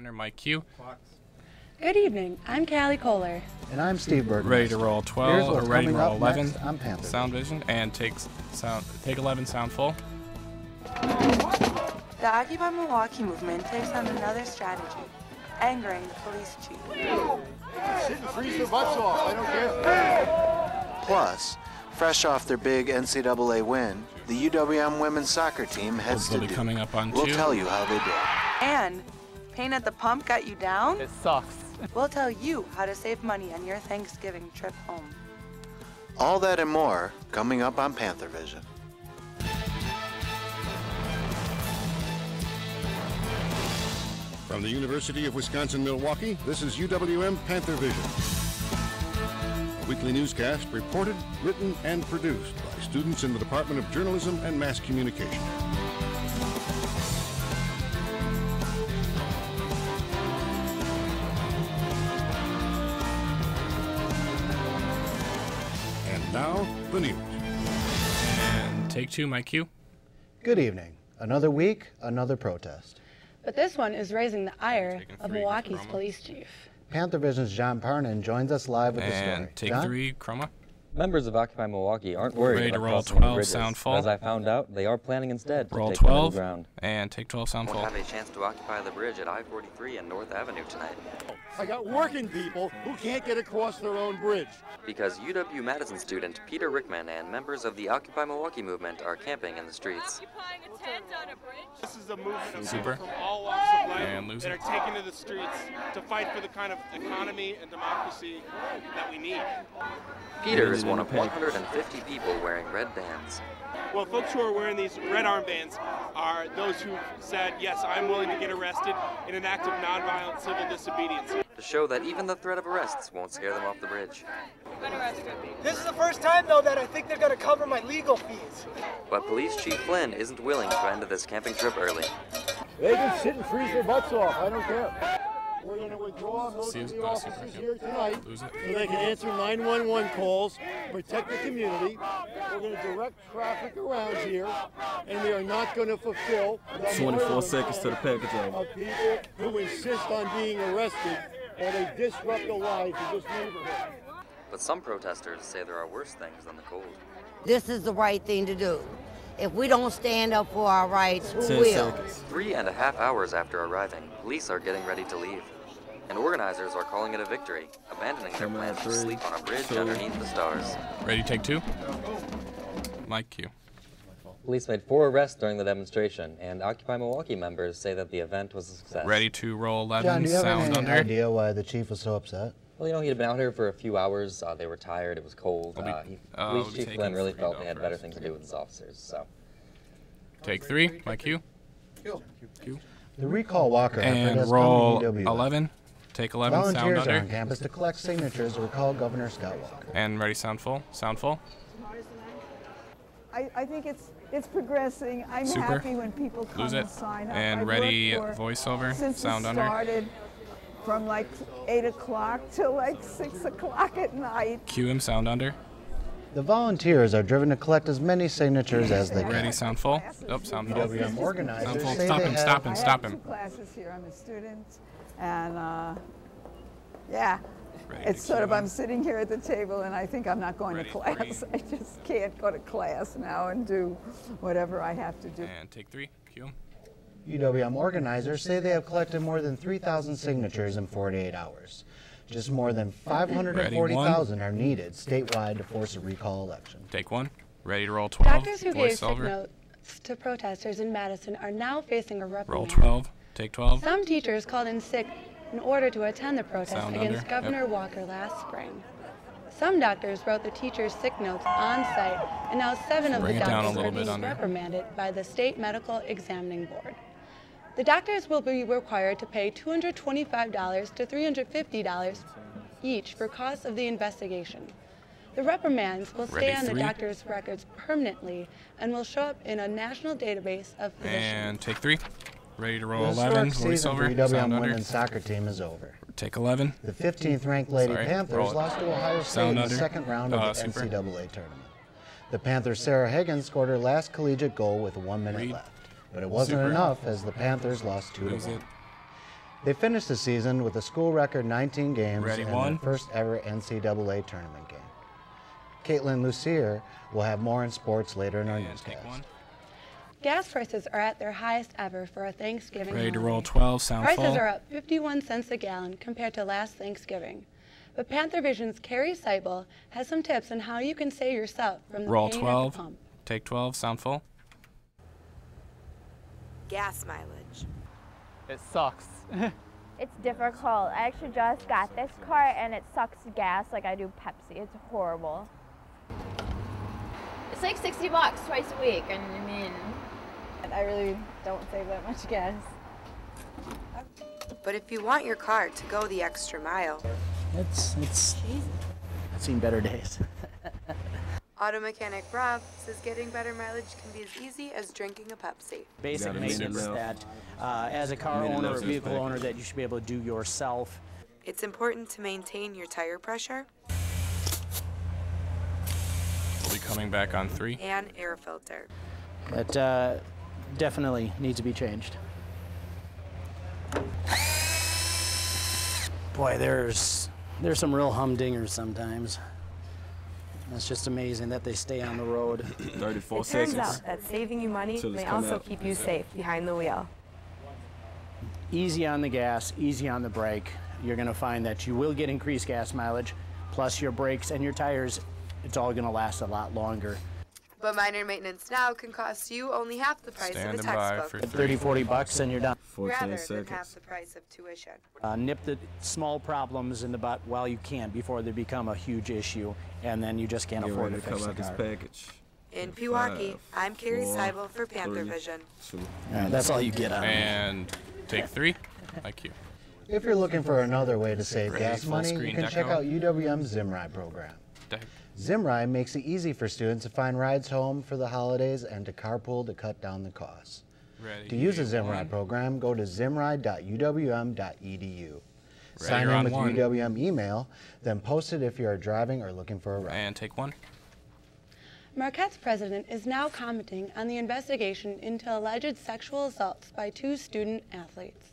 Under Mike Q. Good evening. I'm Callie Kohler. And I'm Steve Berg. Ready to roll 12, or ready to roll 11. Next, I'm Panthervision. Sound vision, and take 11 sound full. The Occupy Milwaukee movement takes on another strategy, angering the police chief. Sit and freeze their butts off. I don't care. Plus, fresh off their big NCAA win, the UWM women's soccer team heads to Duke. Coming up on We'll 2. tell you how they did. And pain at the pump got you down? It sucks. We'll tell you how to save money on your Thanksgiving trip home. All that and more coming up on Panthervision. From the University of Wisconsin-Milwaukee, this is UWM Panthervision. A weekly newscast reported, written, and produced by students in the Department of Journalism and Mass Communication. And now, the news. And take 2, Mike Q. Good evening. Another week, another protest. But this one is raising the ire Taking of 3, Milwaukee's Chroma. police chief. Panthervision's John Parnan joins us live with the story. And take John? 3, Chroma. Members of Occupy Milwaukee aren't worried Ready to about roll crossing the 12, bridges. sound full. As I found out, they are planning instead to Roll take the middle 12, ground. and take 12 sound Won't full. have a chance to occupy the bridge at I-43 and North Avenue tonight. I got working people who can't get across their own bridge. Because UW-Madison student Peter Rickman and members of the Occupy Milwaukee movement are camping in the streets. Occupying a tent on a bridge. This is a movement of Super. people from all walks of life And lose that it. are taken to the streets to fight for the kind of economy and democracy that we need. Peter is one of 150 people wearing red bands. Well, folks who are wearing these red armbands are those who said, yes, I'm willing to get arrested in an act of nonviolent civil disobedience. To show that even the threat of arrests won't scare them off the bridge. Been arrested. This is the first time, though, that I think they're going to cover my legal fees. But Police Chief Flynn isn't willing to end this camping trip early. They can sit and freeze their butts off. I don't care. We're going to withdraw most of the Super, officers yep. here tonight Lose it. so they can answer 911 calls, protect the community. We're going to direct traffic around here, and we are not going to fulfill the 24 seconds to the package of people who insist on being arrested or they disrupt the life of this neighborhood. But some protesters say there are worse things than the cold. This is the right thing to do. If we don't stand up for our rights, who 10 will? seconds. 3.5 hours after arriving, police are getting ready to leave. And organizers are calling it a victory, abandoning their plans to 3, sleep on a bridge 2. underneath the stars. Ready, take 2. Mike Q. Police made 4 arrests during the demonstration, and Occupy Milwaukee members say that the event was a success. Ready to roll 11, John, do you have sound any under. idea why the chief was so upset? Well, you know, he had been out here for a few hours. They were tired. It was cold. We'll Police be Chief taking Flynn really 3 felt they had better arrests. things to do with his officers. So. Take 3, Mike Q. The recall walker effort And has roll come to UWM. 11. Take 11, sound Volunteers are on under. campus to collect signatures to recall Governor Scott Walker. And ready, sound full. Sound full. I think it's progressing. I'm Super. happy when people come Lose and it. sign up. And I've ready, worked for- voiceover. since Sound it under. started from like 8 o'clock till like 6 o'clock at night. Cue him, sound under. The volunteers are driven to collect as many signatures as they Ready, can. sound full. Oh, sound full. UWM organizers Sound full. say Stop they him, have stop him, I stop have 2 him. classes here. I'm a student, and yeah. Ready It's to sort cue of, him. I'm sitting here at the table and I think I'm not going Ready, to class. I just can't go to class now and do whatever I have to do. And take 3, cue him. UWM organizers say they have collected more than 3,000 signatures in 48 hours. Just more than 540,000 are needed statewide to force a recall election. Take 1. Ready to roll 12. Doctors who gave sick Voiceover. notes to protesters in Madison are now facing a Roll reprimand. 12. Take 12. Some teachers called in sick in order to attend the protest Sound against under. Governor Walker last spring. Some doctors wrote the teachers' sick notes on site, and now 7 of Bring the it down a doctors little are bit being under. reprimanded by the State Medical Examining Board. The doctors will be required to pay $225 to $350 each for costs of the investigation. The reprimands will stay Ready, on the 3. doctor's records permanently and will show up in a national database of physicians. And take 3. Ready to roll The 11. historic season for Voiceover. UWM Sound under. women's soccer team is over. Take 11. The 15th ranked Lady Sorry, Panthers roll it. lost to Ohio State Sound in the under. second round of the Super. NCAA tournament. The Panthers' Sarah Higgins scored her last collegiate goal with 1 minute Read. left, but it wasn't Super. enough as the Panthers lost 2-1. Lose it. They finished the season with a school record 19 games Ready, and one. their first ever NCAA tournament game. Caitlin Lucier will have more in sports later in our And newscast. take one. Gas prices are at their highest ever for a Thanksgiving Ready to holiday. roll 12, sound Prices full. are up 51 cents a gallon compared to last Thanksgiving. But Panthervision's Carrie Seibel has some tips on how you can save yourself from the Roll pain 12, at the pump. take 12, sound full. Gas mileage. It sucks. It's difficult. I actually just got this car and it sucks gas like I do Pepsi. It's horrible. It's like $60 twice a week, and I mean, I really don't save that much gas. But if you want your car to go the extra mile, I've seen better days. auto mechanic Rob says getting better mileage can be as easy as drinking a Pepsi. Basic maintenance that, as a car owner or vehicle owner, that you should be able to do yourself. It's important to maintain your tire pressure We'll be coming back on 3. and air filter. That definitely needs to be changed. Boy, there's some real humdingers sometimes. It's just amazing that they stay on the road. 34 It seconds. turns out that saving you money may also keep you safe behind the wheel. Easy on the gas, easy on the brake. You're going to find that you will get increased gas mileage, plus your brakes and your tires, it's all going to last a lot longer. But minor maintenance now can cost you only half the price of a Standing by textbook, for 30, 40 bucks and you're done. 14 rather than seconds. half the price of tuition. Nip the small problems in the butt while you can before they become a huge issue, and then you just can't Get afford ready to to fix come the out this car. package. In Pewaukee, 5, I'm Carrie 4, Seibel for 3, Panthervision. 2. All right, that's all you get out of it. And take 3. Thank you. If you're looking for another way to save Ready, gas full money, you screen can check deco. out UWM's Zimride program. Deck. Zimride makes it easy for students to find rides home for the holidays and to carpool to cut down the costs. Ready, To use the one. Zimride program, go to zimride.uwm.edu. Sign you're in on with one. UWM email, then post it if you are driving or looking for a ride. And take 1. Marquette's president is now commenting on the investigation into alleged sexual assaults by 2 student athletes.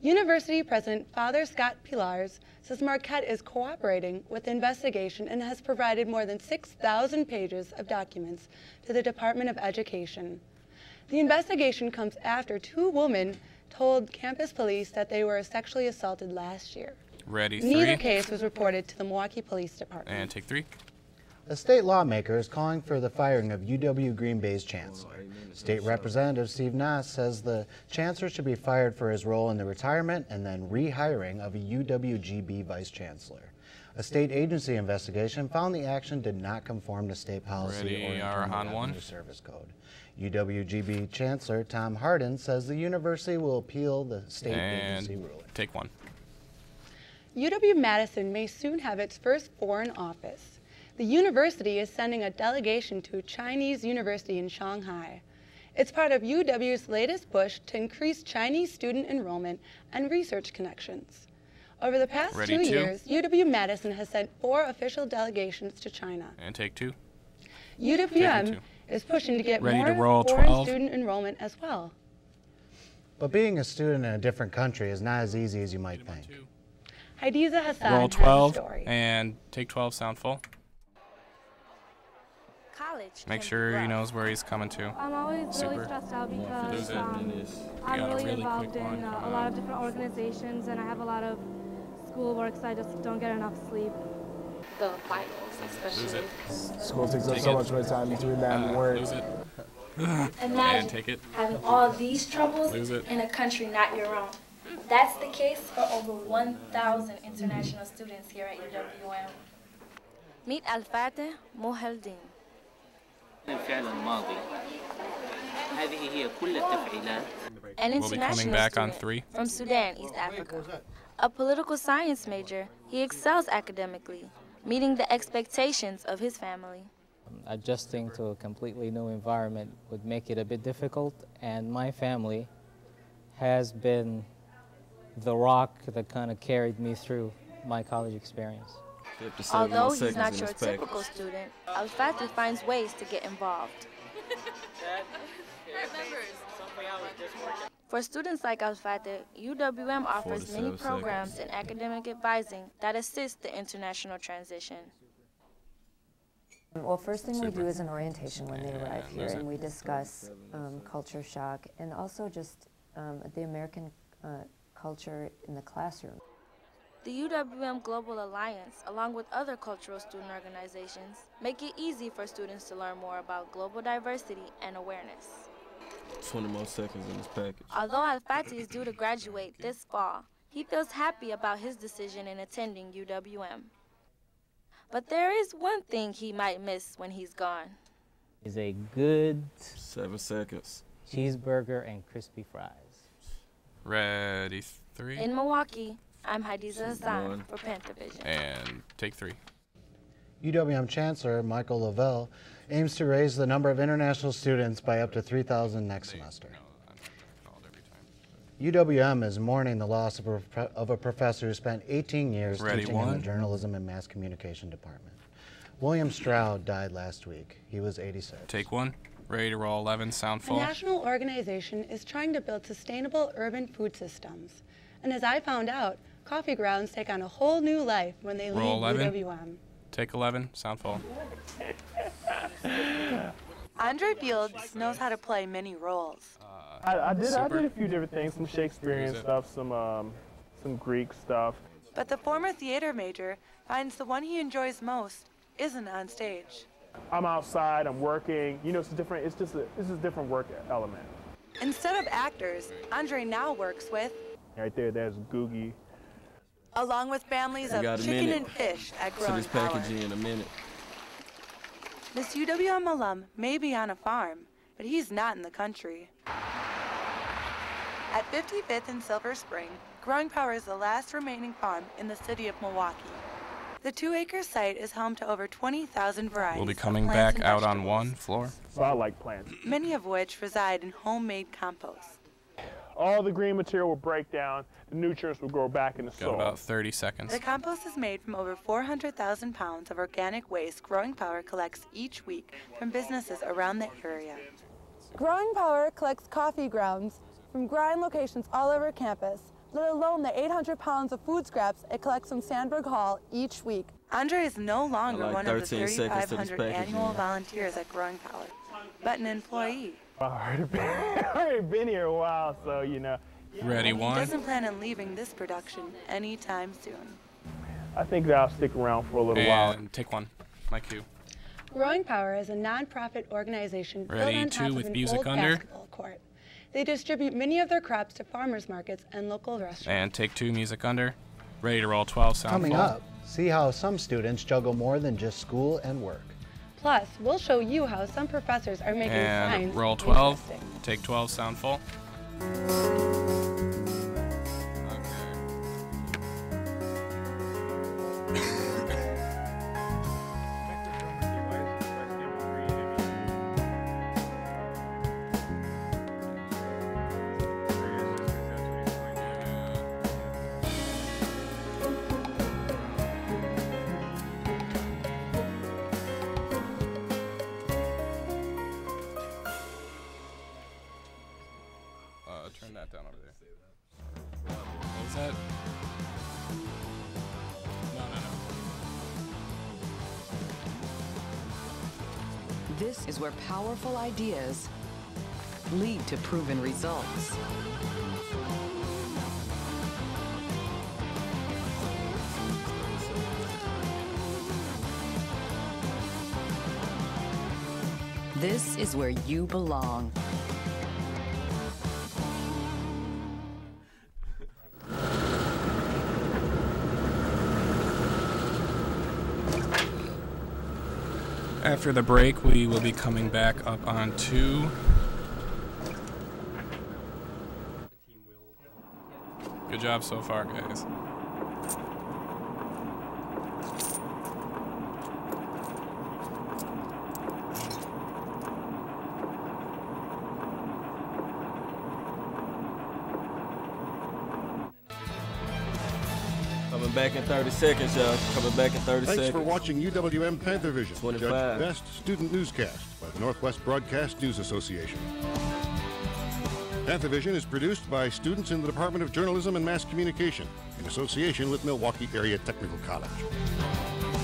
University President Father Scott Pilars says Marquette is cooperating with the investigation and has provided more than 6,000 pages of documents to the Department of Education. The investigation comes after 2 women told campus police that they were sexually assaulted last year. Ready, Neither 3. case was reported to the Milwaukee Police Department. And take 3. A state lawmaker is calling for the firing of UW Green Bay's chancellor. State Representative Steve Nass says the chancellor should be fired for his role in the retirement and then rehiring of a UWGB vice chancellor. A state agency investigation found the action did not conform to state policy Ready, or Internal Arahan Revenue 1. Service Code. UWGB Chancellor Tom Hardin says the university will appeal the state agency And ruling. take 1. UW-Madison may soon have its first foreign office. The university is sending a delegation to a Chinese university in Shanghai. It's part of UW's latest push to increase Chinese student enrollment and research connections. Over the past Ready, 2 2. years, UW-Madison has sent 4 official delegations to China. And take 2. UWM Taking 2. is pushing to get Ready more to roll foreign 12. student enrollment as well. But being a student in a different country is not as easy as you might think. Hadiza Hassan Roll has a 12 story. and take 12, sound full. College Make can sure be he rough. knows where he's coming to. I'm always Super. really stressed out Lose because it. I'm got a really really involved quick in one. a lot of different organizations and I have a lot of schoolwork, so I just don't get enough sleep. The finals, especially. School takes up so much of my time between that and work. Lose it. Imagine And take it. having all these troubles Lose it. in a country not your own. That's the case for over 1,000 international students here at UWM. Meet Al-Fateh Muhaldin. الفعل الماضي هذه هي كل التفعيلات An We'll be coming international back on student 3. from Sudan, East Africa. A political science major, he excels academically, meeting the expectations of his family. Adjusting to a completely new environment would make it a bit difficult, and my family has been the rock that kind of carried me through my college experience. Although he's not your typical student, Al-Fatih finds ways to get involved. For students like Al-Fateh, UWM offers many programs in academic advising that assist the international transition. Well, first thing we do is an orientation when they arrive here, and we discuss culture shock and also just the American culture in the classroom. The UWM Global Alliance, along with other cultural student organizations, make it easy for students to learn more about global diversity and awareness. 20 more seconds in this package. Although Al-Fateh is due to graduate this fall, he feels happy about his decision in attending UWM. But there is one thing he might miss when he's gone. Is a good 7 seconds. Cheeseburger and crispy fries. Ready, 3. In Milwaukee, I'm Hadiza Hassan for Panthervision. And take 3. UWM Chancellor Michael Lavelle aims to raise the number of international students by up to 3,000 next semester. UWM is mourning the loss of a professor who spent 18 years teaching in the Journalism and Mass Communication Department. William Stroud died last week. He was 86. Take 1. Ready to roll 11, sound A full. national organization is trying to build sustainable urban food systems. And as I found out, coffee grounds take on a whole new life when they leave UWM. Take 11, sound full. Andre Fields knows how to play many roles. I did a few different things, some Shakespearean stuff, some Greek stuff. But the former theater major finds the one he enjoys most isn't on stage. I'm outside, I'm working, you know, it's just a different work element. Instead of actors, Andre now works with... Right there's Googie. Along with families of chicken and fish at Growing Power. To this packaging in a minute. This UWM alum may be on a farm, but he's not in the country. At 55th and Silver Spring, Growing Power is the last remaining farm in the city of Milwaukee. The 2-acre site is home to over 20,000 varieties. We'll be coming back out on 1 floor. So I like plants. Many of which reside in homemade compost. All the green material will break down, the nutrients will go back in the soil. Got about 30 seconds. The compost is made from over 400,000 pounds of organic waste Growing Power collects each week from businesses around the area. Growing Power collects coffee grounds from grind locations all over campus, let alone the 800 pounds of food scraps it collects from Sandberg Hall each week. Andre is no longer one of the 3,500 annual volunteers at Growing Power, but an employee. I've already been here a while, so, you know. Ready, 1. He doesn't plan on leaving this production anytime soon. I think that I'll stick around for a little while. And take 1, my cue. Growing Power is a non-profit organization built on top of an old basketball court. They distribute many of their crops to farmers markets and local restaurants. And take 2, music under. Ready to roll 12, sound Coming full. up, see how some students juggle more than just school and work. Plus, we'll show you how some professors are making science and roll 12, interesting. take 12, sound full. Turn that down over there. What was that? No. This is where powerful ideas lead to proven results. This is where you belong. After the break, we will be coming back up on 2. Good job so far, guys. Coming back in 30 seconds, y'all. Coming back in 30 seconds. Thanks for watching UWM Panthervision, 25. Judged Best Student Newscast by the Northwest Broadcast News Association. Panthervision is produced by students in the Department of Journalism and Mass Communication in association with Milwaukee Area Technical College.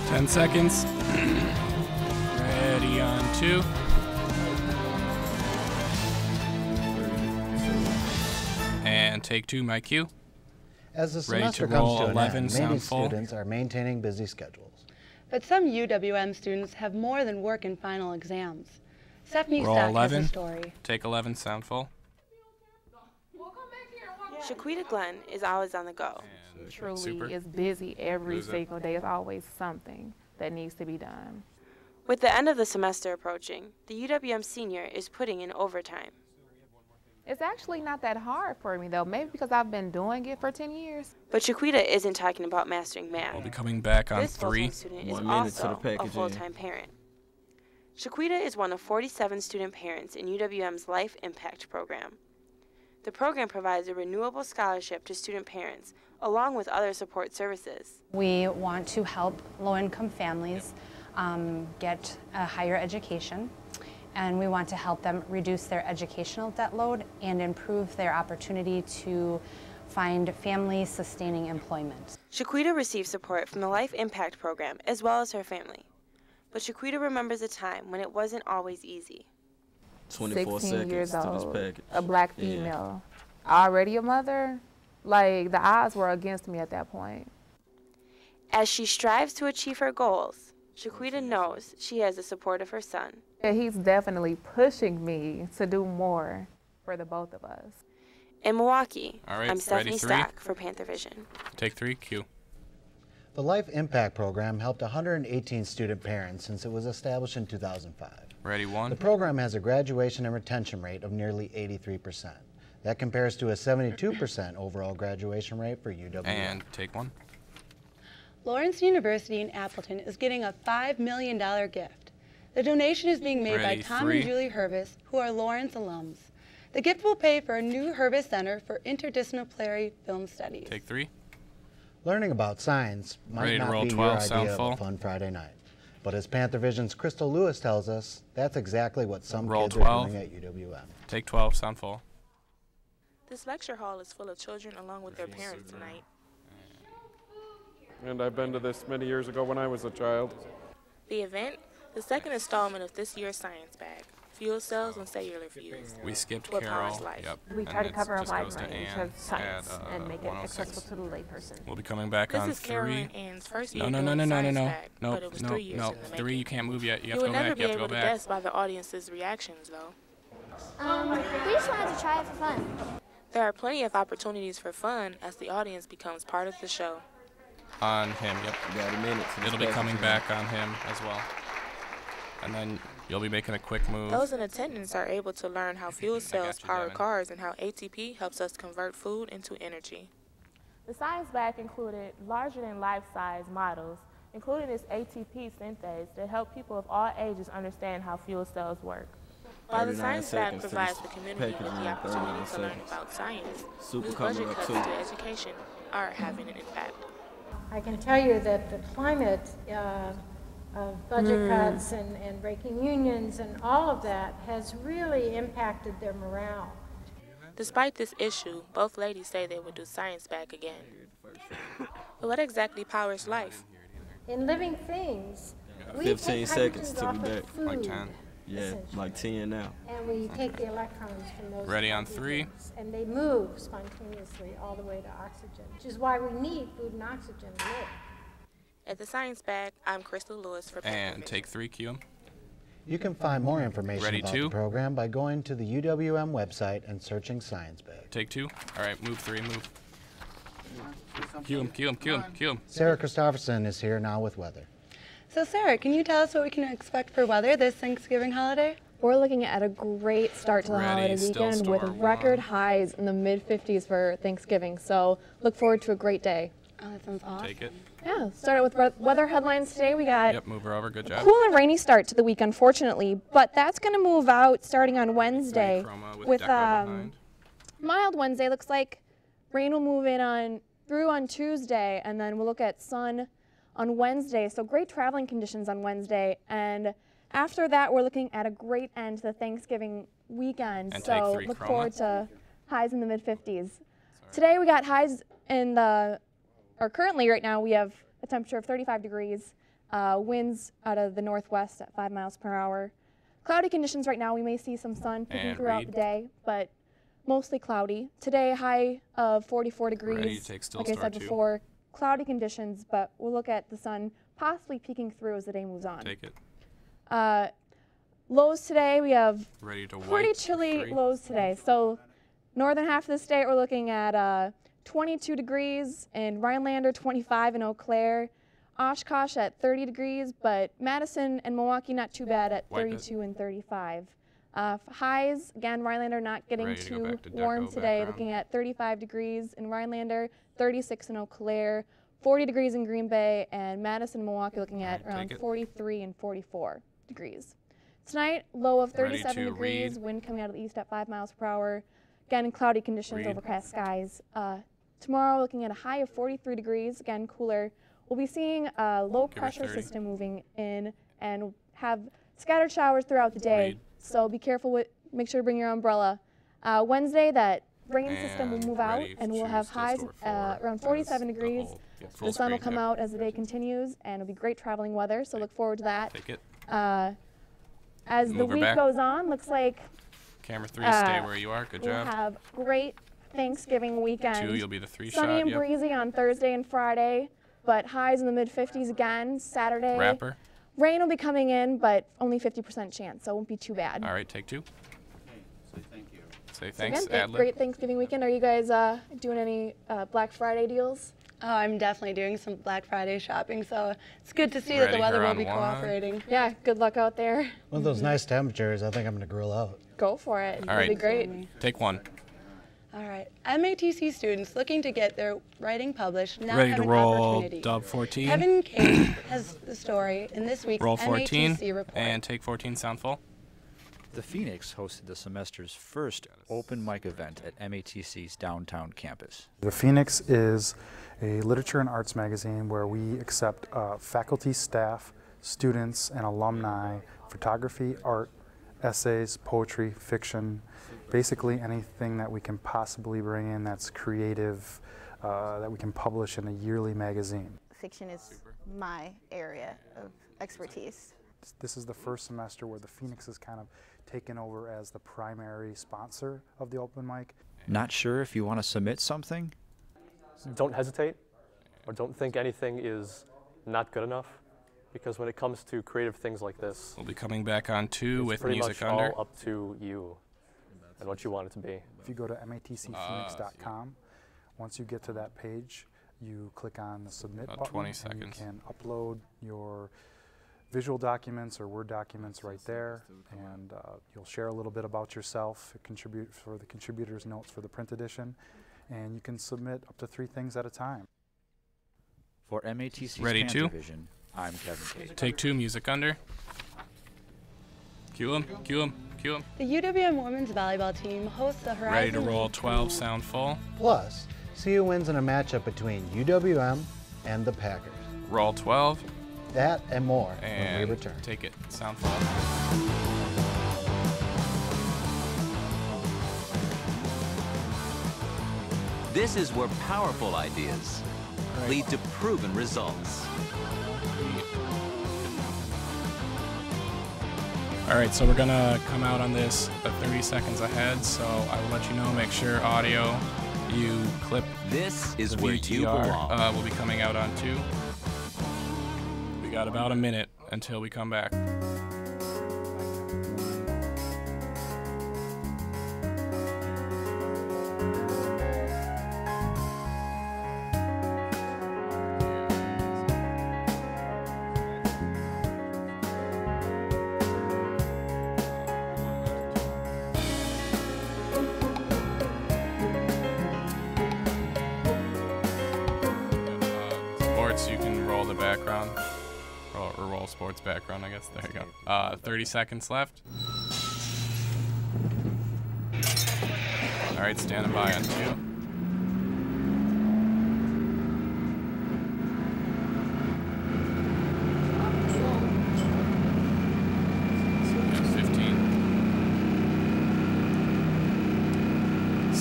10 seconds. Ready on 2. And take 2, my cue. As the Ready semester to comes roll to an 11, end, sound many full. students are maintaining busy schedules. But some UWM students have more than work in final exams. Stephanie Roll Stock 11. has a story. Take 11, sound full. Shaquita Glenn is always on the go. Truly is busy every single day. It's always something that needs to be done. With the end of the semester approaching, the UWM senior is putting in overtime. It's actually not that hard for me, though. Maybe because I've been doing it for 10 years. But Shaquita isn't talking about mastering math. We'll be coming back on This 3. full-time student is also a full-time parent. Shaquita is one of 47 student parents in UWM's Life Impact program. The program provides a renewable scholarship to student parents, along with other support services. We want to help low-income families get a higher education, and we want to help them reduce their educational debt load and improve their opportunity to find family-sustaining employment. Shaquita received support from the Life Impact program as well as her family. But Shaquita remembers a time when it wasn't always easy. 24 16 years seconds to this old, package. a black female, already a mother. Like, the odds were against me at that point. As she strives to achieve her goals, Shaquita knows she has the support of her son. And he's definitely pushing me to do more for the both of us. In Milwaukee, All right, I'm Stephanie ready, 3. Stock for Panthervision. Take 3, cue. The Life Impact Program helped 118 student parents since it was established in 2005. Ready, 1. The program has a graduation and retention rate of nearly 83%. That compares to a 72% overall graduation rate for UWM. And take 1. Lawrence University in Appleton is getting a $5 million gift. The donation is being made by Ready, Tom 3. and Julie Hervis, who are Lawrence alums. The gift will pay for a new Hervis Center for Interdisciplinary Film Studies. Take 3. Learning about science might Ready to not roll be 12, your sound idea of full. a fun Friday night. But as Panthervision's Crystal Lewis tells us, that's exactly what some Roll kids 12. are doing at UWM. Take 12, sound full. This lecture hall is full of children along with their parents tonight. And I've been to this many years ago when I was a child. The event, the second installment of this year's science bag, fuel cells and cellular fuels. We skipped What Carol. powers life. Yep. We and try to it cover a just wide goes to range Ann of science at, and make it 106. accessible to the layperson. We'll be coming back This on is Carol 3. and Ann's first No, year no, no, doing no, no, no, science no. bag, No, but it was no, 3 years no. in the 3, making. you can't move yet. You You have would to go never back. be You have to able go to back. guess by the audience's reactions, though. We just wanted to try it for fun. There are plenty of opportunities for fun as the audience becomes part of the show. On him, yep. Got a minute to It'll be coming back on him as well. And then you'll be making a quick move. Those in attendance are able to learn how fuel cells you, power Devin. cars and how ATP helps us convert food into energy. The science bag included larger-than-life-size models, including this ATP synthase that help people of all ages understand how fuel cells work. While the 39 science bag seconds to provides this the community with package the in 39 opportunity to learn seconds. about science, Super new coming budget up cuts too. to education are having an impact. I can tell you that the climate of budget cuts and breaking unions and all of that has really impacted their morale. Despite this issue, both ladies say they would do science back again. But what exactly powers life? In living things, we 15 take seconds hydrogens till off we of back. food, Like 10. Yeah, essentially. like 10 now. And we take the electrons from those Ready on 3. hydrogens, and they move spontaneously all the way to oxygen, which is why we need food and oxygen to live. At the science bag, I'm Crystal Lewis for And Panthervision. take 3, cue. You can find more information Ready, about 2. the program by going to the UWM website and searching Science Bag. Take 2. All right, move 3, move. Cue him, cue him, cue him, cue him. Sarah Christopherson is here now with weather. So Sarah, can you tell us what we can expect for weather this Thanksgiving holiday? We're looking at a great start to the Ready, holiday still weekend with store record 1. highs in the mid-50s for Thanksgiving. So look forward to a great day. Oh, that sounds awesome. Take it. Yeah, started with weather headlines today. We got Yep, move her over. Good job. cool and rainy start to the week, unfortunately, but that's going to move out starting on Wednesday with Deco behind. mild Wednesday. Looks like rain will move in through on Tuesday, and then we'll look at sun on Wednesday. So great traveling conditions on Wednesday, and after that, we're looking at a great end to the Thanksgiving weekend. And so take 3 look chroma. forward to highs in the mid-50s. Today we got highs in the, or currently right now we have a temperature of 35 degrees, winds out of the northwest at 5 miles per hour. Cloudy conditions right now. We may see some sun peeking throughout the day, but mostly cloudy. Today, high of 44 degrees. Like I said before, cloudy conditions, but we'll look at the sun possibly peeking through as the day moves on. Take it. Lows today, we have pretty chilly lows today. So northern half of the state, we're looking at 22 degrees in Rhinelander, 25 in Eau Claire, Oshkosh at 30 degrees, but Madison and Milwaukee not too bad at 32 and 35. Highs, again, Rhinelander not getting too warm today, looking at 35 degrees in Rhinelander, 36 in Eau Claire, 40 degrees in Green Bay, and Madison and Milwaukee looking at around 43 and 44 degrees. Tonight, low of 37 degrees, wind coming out of the east at 5 miles per hour. Again, in cloudy conditions, overcast skies. Tomorrow, looking at a high of 43 degrees, again, cooler. We'll be seeing a low-pressure system moving in and have scattered showers throughout the day. So be careful with, make sure to bring your umbrella. Wednesday, that rain system will move out and we'll have highs around 47 degrees. The sun will come out as the day continues and it'll be great traveling weather, so look forward to that. Take it. As the week goes on, looks like Camera 3, stay where you are. Good job. We'll have great Thanksgiving weekend. 2, you'll be the 3 Sunny shot. and breezy on Thursday and Friday, but highs in the mid-50s again. Saturday. Wrapper. Rain will be coming in, but only 50% chance, so it won't be too bad. All right, take 2. Say thank you. Say thanks, so again, great Thanksgiving weekend. Are you guys doing any Black Friday deals? Oh, I'm definitely doing some Black Friday shopping, so it's good to see that the weather will be cooperating. Yeah, good luck out there. With those nice temperatures, I think I'm going to grill out. Go for it. All right. It'll be great. Take 1. All right. MATC students looking to get their writing published now Ready have to an roll opportunity. dub 14. Kevin Case has the story in this week's Roll 14 MATC report. and take 14 sound full. The Phoenix hosted the semester's first open mic event at MATC's downtown campus. The Phoenix is a literature and arts magazine where we accept faculty, staff, students, and alumni, photography, art, essays, poetry, fiction, basically anything that we can possibly bring in that's creative, that we can publish in a yearly magazine. Fiction is my area of expertise. This is the first semester where the Phoenix has kind of taken over as the primary sponsor of the open mic. Not sure if you want to submit something? Don't hesitate, or don't think anything is not good enough, because when it comes to creative things like this, we'll be coming back on 2 with pretty music much under. all up to you and what you want it to be. If you go to matcphoenix.com, once you get to that page, you click on the submit button 20 and seconds. you can upload your visual documents or Word documents right there, and you'll share a little bit about yourself, contribute for the contributors' notes for the print edition, and you can submit up to 3 things at a time. For MATC's Ready to? Panthervision, I'm Kevin Case. Take 2, music under. Cue him, cue him, cue him. The UWM women's volleyball team hosts the Horizon Ready to roll League 12, sound full. Plus, see who wins in a matchup between UWM and the Packers. Roll 12. That and more and when we return. Take it, sound full. This is where powerful ideas lead to proven results. All right, so we're gonna come out on this 30 seconds ahead, so I will let you know, make sure audio, you clip This is the where VTR, you belong. will be coming out on 2. We got about a minute until we come back. Sports, you can roll the background. Or roll sports background, I guess. There you go. 30 seconds left. All right, standing by on 2.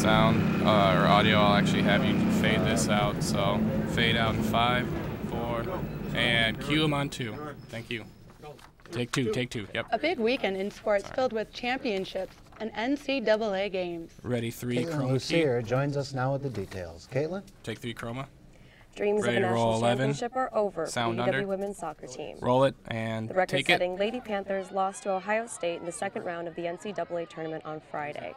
sound or audio, I'll actually have you fade this out. So fade out in 5, 4, and cue them on 2. Thank you. Take two. Yep. A big weekend in sports filled with championships and NCAA games. Ready, 3, Caitlin chroma Lucier joins us now with the details. Caitlin? Take 3, chroma. Dreams Ready of a to roll national 11. championship are over Sound for the UW under. women's soccer team. Roll it and The take it. record-setting Lady Panthers lost to Ohio State in the second round of the NCAA tournament on Friday.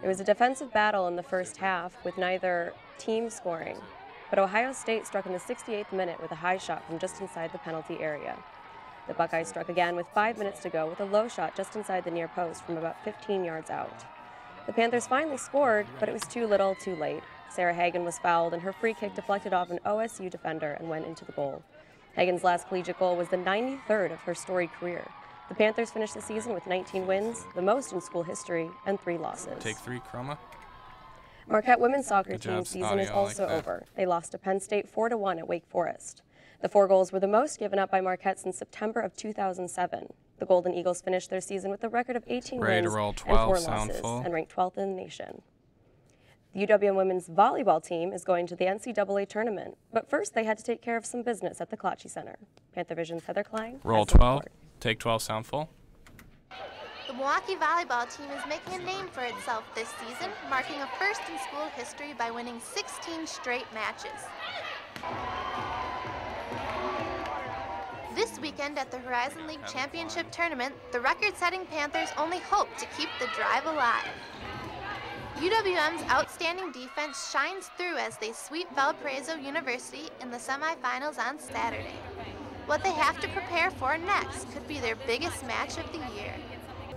It was a defensive battle in the first half with neither team scoring, but Ohio State struck in the 68th minute with a high shot from just inside the penalty area. The Buckeyes struck again with 5 minutes to go with a low shot just inside the near post from about 15 yards out. The Panthers finally scored, but it was too little, too late. Sarah Hagan was fouled, and her free kick deflected off an OSU defender and went into the goal. Hagan's last collegiate goal was the 93rd of her storied career. The Panthers finished the season with 19 wins, the most in school history, and 3 losses. Take 3, chroma. Marquette women's soccer Good team job, season is audio, also like that. over. They lost to Penn State 4-1 at Wake Forest. The 4 goals were the most given up by Marquette since September of 2007. The Golden Eagles finished their season with a record of 18 Ready to wins roll and 12, 4 sound losses, full. and ranked 12th in the nation. The UWM women's volleyball team is going to the NCAA tournament, but first they had to take care of some business at the Klatsche Center. Panthervision's Heather Klein. Roll has the 12. report. Take 12, sound full. The Milwaukee volleyball team is making a name for itself this season, marking a first in school history by winning 16 straight matches. This weekend at the Horizon League Championship Tournament, the record-setting Panthers only hope to keep the drive alive. UWM's outstanding defense shines through as they sweep Valparaiso University in the semifinals on Saturday. What they have to prepare for next could be their biggest match of the year.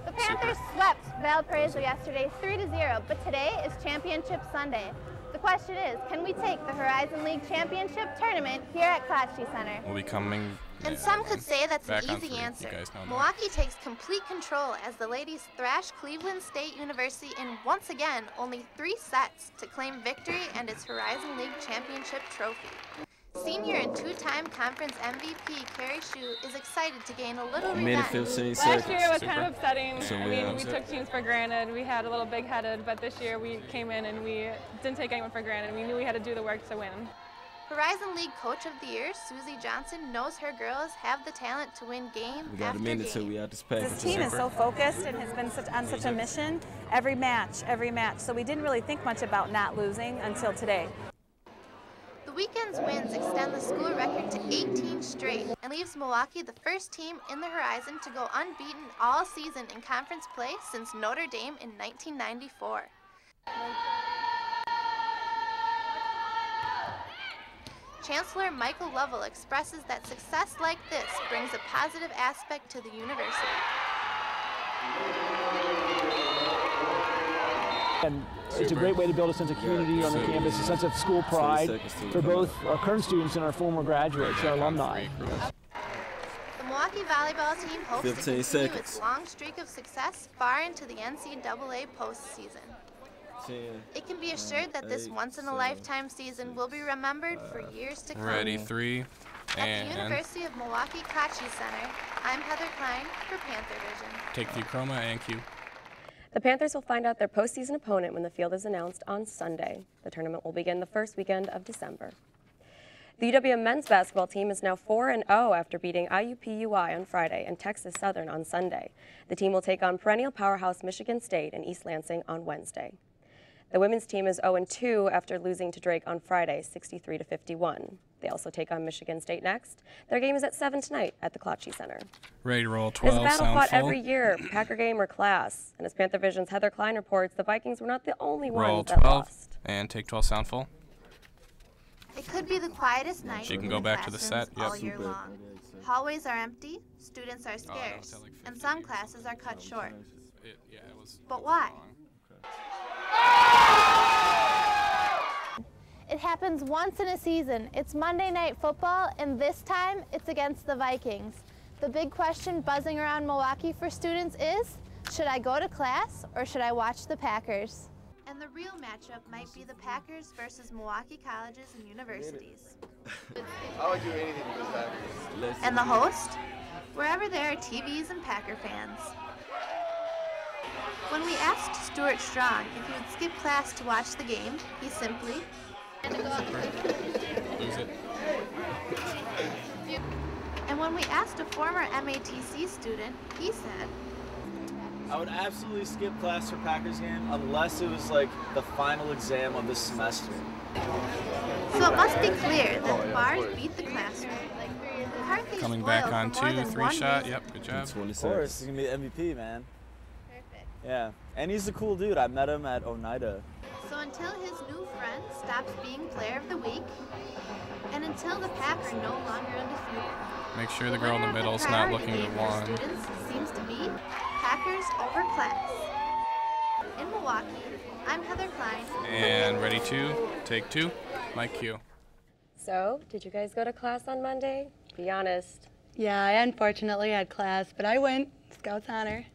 The Panthers swept Valparaiso yesterday 3-0, but today is Championship Sunday. The question is, can we take the Horizon League Championship Tournament here at Klatsche Center? We'll be coming. And some could say that's an back on easy 3. answer. You guys know that. Milwaukee takes complete control as the ladies thrash Cleveland State University in, once again, only 3 sets to claim victory and its Horizon League Championship trophy. Senior and 2-time conference MVP Carrie Shue is excited to gain a little revenge. 15 Last year it was Super. kind of upsetting. So I mean, we took teams for granted. We had a little big-headed, but this year we came in and we didn't take anyone for granted. We knew we had to do the work to win. Horizon League Coach of the Year, Susie Johnson, knows her girls have the talent to win game We got after a minute game. till we out this package. This team is so focused and has been on such a mission every match. So we didn't really think much about not losing until today. The weekend's wins extend the school record to 18 straight and leaves Milwaukee the first team in the Horizon to go unbeaten all season in conference play since Notre Dame in 1994. Chancellor Michael Lovell expresses that success like this brings a positive aspect to the university. And it's a great way to build a sense of community on the campus, a sense of school pride for both our current students and our former graduates, our alumni. The Milwaukee volleyball team hopes to continue its long streak of success far into the NCAA postseason. It can be assured that this once-in-a-lifetime season will be remembered for years to come. Ready, 3, At the University of Milwaukee Klatsche Center, I'm Heather Klein for Panthervision. Take 3, chroma and cue. The Panthers will find out their postseason opponent when the field is announced on Sunday. The tournament will begin the first weekend of December. The UWM men's basketball team is now 4-0 after beating IUPUI on Friday and Texas Southern on Sunday. The team will take on perennial powerhouse Michigan State and East Lansing on Wednesday. The women's team is 0-2 after losing to Drake on Friday, 63-51. They also take on Michigan State next. Their game is at 7 tonight at the Klatsche Center. Ready to roll 12, It's a battle sound fought full. every year, Packer game or class. And as Panthervision's Heather Klein reports, the Vikings were not the only Roll ones that 12 lost. and take 12, sound full. It could be the quietest night She can in go the back to the classrooms set, yep. all year long. Hallways are empty, students are scarce, and some classes are cut short. But why? It happens once in a season. It's Monday Night Football, and this time it's against the Vikings. The big question buzzing around Milwaukee for students is, should I go to class or should I watch the Packers? And the real matchup might be the Packers versus Milwaukee colleges and universities. I would do anything for the Packers. And the host? Wherever there are TVs and Packer fans. When we asked Stuart Strong if he would skip class to watch the game, he simply... Lose it. And when we asked a former MATC student, he said, I would absolutely skip class for Packers game unless it was like the final exam of the semester. So it must be clear that the bars beat the classroom. McCarthy's Coming back spoiled on for more 2, than 3 one shot. reason. Yep, good job. Of course, he's gonna be the MVP, man. Perfect. Yeah, and he's a cool dude. I met him at Oneida. So until his new friend stops being player of the week, and until the Pack are no longer undefeated, Make sure the girl in the middle is not looking to one. students seems to be Packers over class. In Milwaukee, I'm Heather Klein. And ready to take 2. Mike Q. So, did you guys go to class on Monday? Be honest. Yeah, I unfortunately had class, but I went. Scouts honor.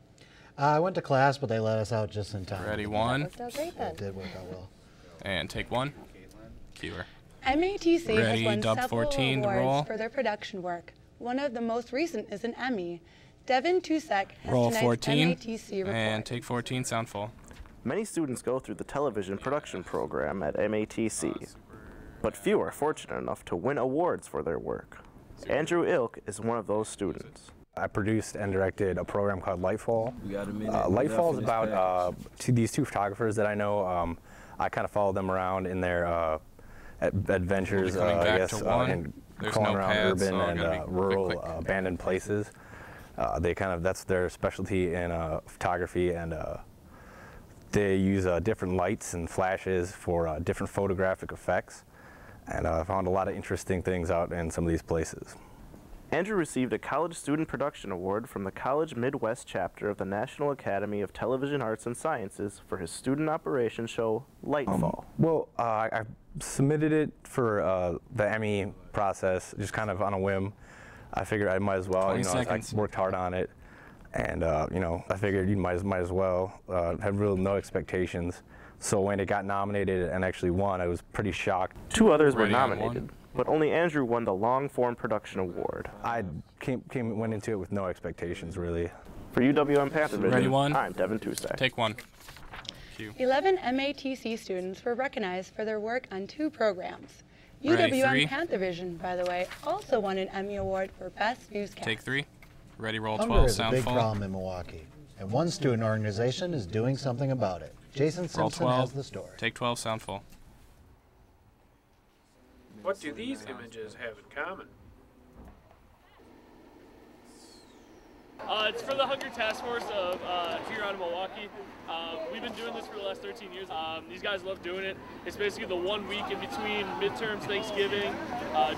I went to class, but they let us out just in time. Ready 1. That worked out great then. It did work out well. And take 1. Keeler. MATC has Ready, won dub several 14 to roll. awards for their production work. One of the most recent is an Emmy. Devin Tusek has Roll tonight's 14. MATC report. And take 14, sound full. Many students go through the television production program at MATC, but few are fortunate enough to win awards for their work. Andrew Ilk is one of those students. I produced and directed a program called Lightfall. Lightfall is about these 2 photographers that I know. I kind of follow them around in their adventures, I guess, and crawling around urban and rural abandoned places. That's their specialty in photography, and they use different lights and flashes for different photographic effects. And I found a lot of interesting things out in some of these places. Andrew received a College Student Production Award from the College Midwest chapter of the National Academy of Television Arts and Sciences for his student operation show, Lightfall. I submitted it for the Emmy process, just kind of on a whim. I figured I might as well. I worked hard on it, and I figured you might as well. Had really no expectations. So when it got nominated and actually won, I was pretty shocked. 2 others were nominated, but only Andrew won the Long-Form Production Award. I went into it with no expectations, really. For UWM Panthervision, Ready 1. I'm Devin Tusek. Take 1. Q. 11 MATC students were recognized for their work on 2 programs. Ready, UWM 3. Panthervision, by the way, also won an Emmy Award for Best Newscast. Take 3. Ready, roll Hunger 12, is a sound big full. problem in Milwaukee, and one student organization is doing something about it. Jason Roll Simpson 12. has the story. Take 12, sound full. What do these images have in common? It's for the Hunger Task Force of here out of Milwaukee. We've been doing this for the last 13 years. These guys love doing it. It's basically the 1 week in between midterms, Thanksgiving,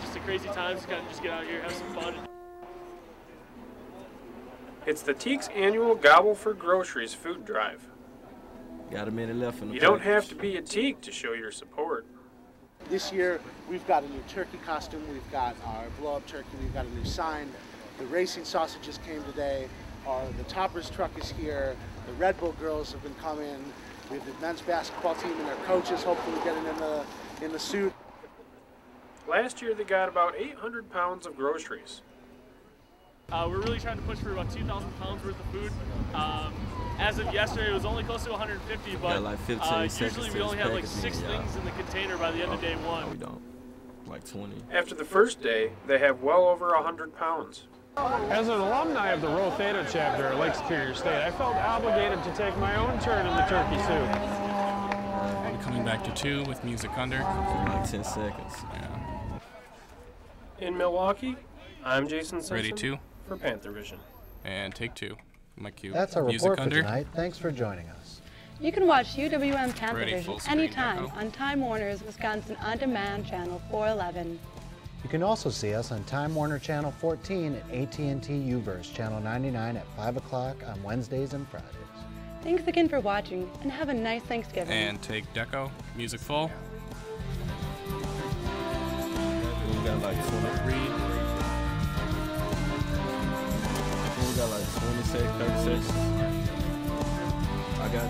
just a crazy time to kind of just get out here, have some fun. It's the Teak's annual Gobble for Groceries food drive. Got a minute left in the You don't have to be a Teak to show your support. This year, we've got a new turkey costume, we've got our blow-up turkey, we've got a new sign. The racing sausages came today. The Toppers truck is here. The Red Bull girls have been coming. We have the men's basketball team and their coaches hopefully getting in the suit. Last year, they got about 800 pounds of groceries. We're really trying to push for about 2,000 pounds worth of food. As of yesterday, it was only close to 150, but like 15 usually we only have like 6 things in the container by the end of day 1. We don't. Like 20. After the first day, they have well over 100 pounds. As an alumni of the Rho Theta chapter at Lake Superior State, I felt obligated to take my own turn in the turkey soup. We're coming back to 2 with music under. Like 10 seconds. Yeah. In Milwaukee, I'm Jason Simpson. Ready 2. For Panthervision. And take 2. Mike Q. That's our music report for under. tonight. Thanks for joining us. You can watch UWM Ready, full Panthervision screen, anytime Echo. on Time Warner's Wisconsin On Demand channel 411. You can also see us on Time Warner Channel 14 and AT&T UVerse Channel 99 at 5 o'clock on Wednesdays and Fridays. Thanks again for watching, and have a nice Thanksgiving. And take Deco. Music full. We got like 23. We got like 26, 36. I got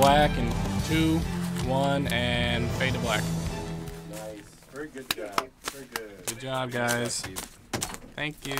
black in 2, 1, and fade to black. Nice. Very good job. Very good. Good job, guys. Thank you.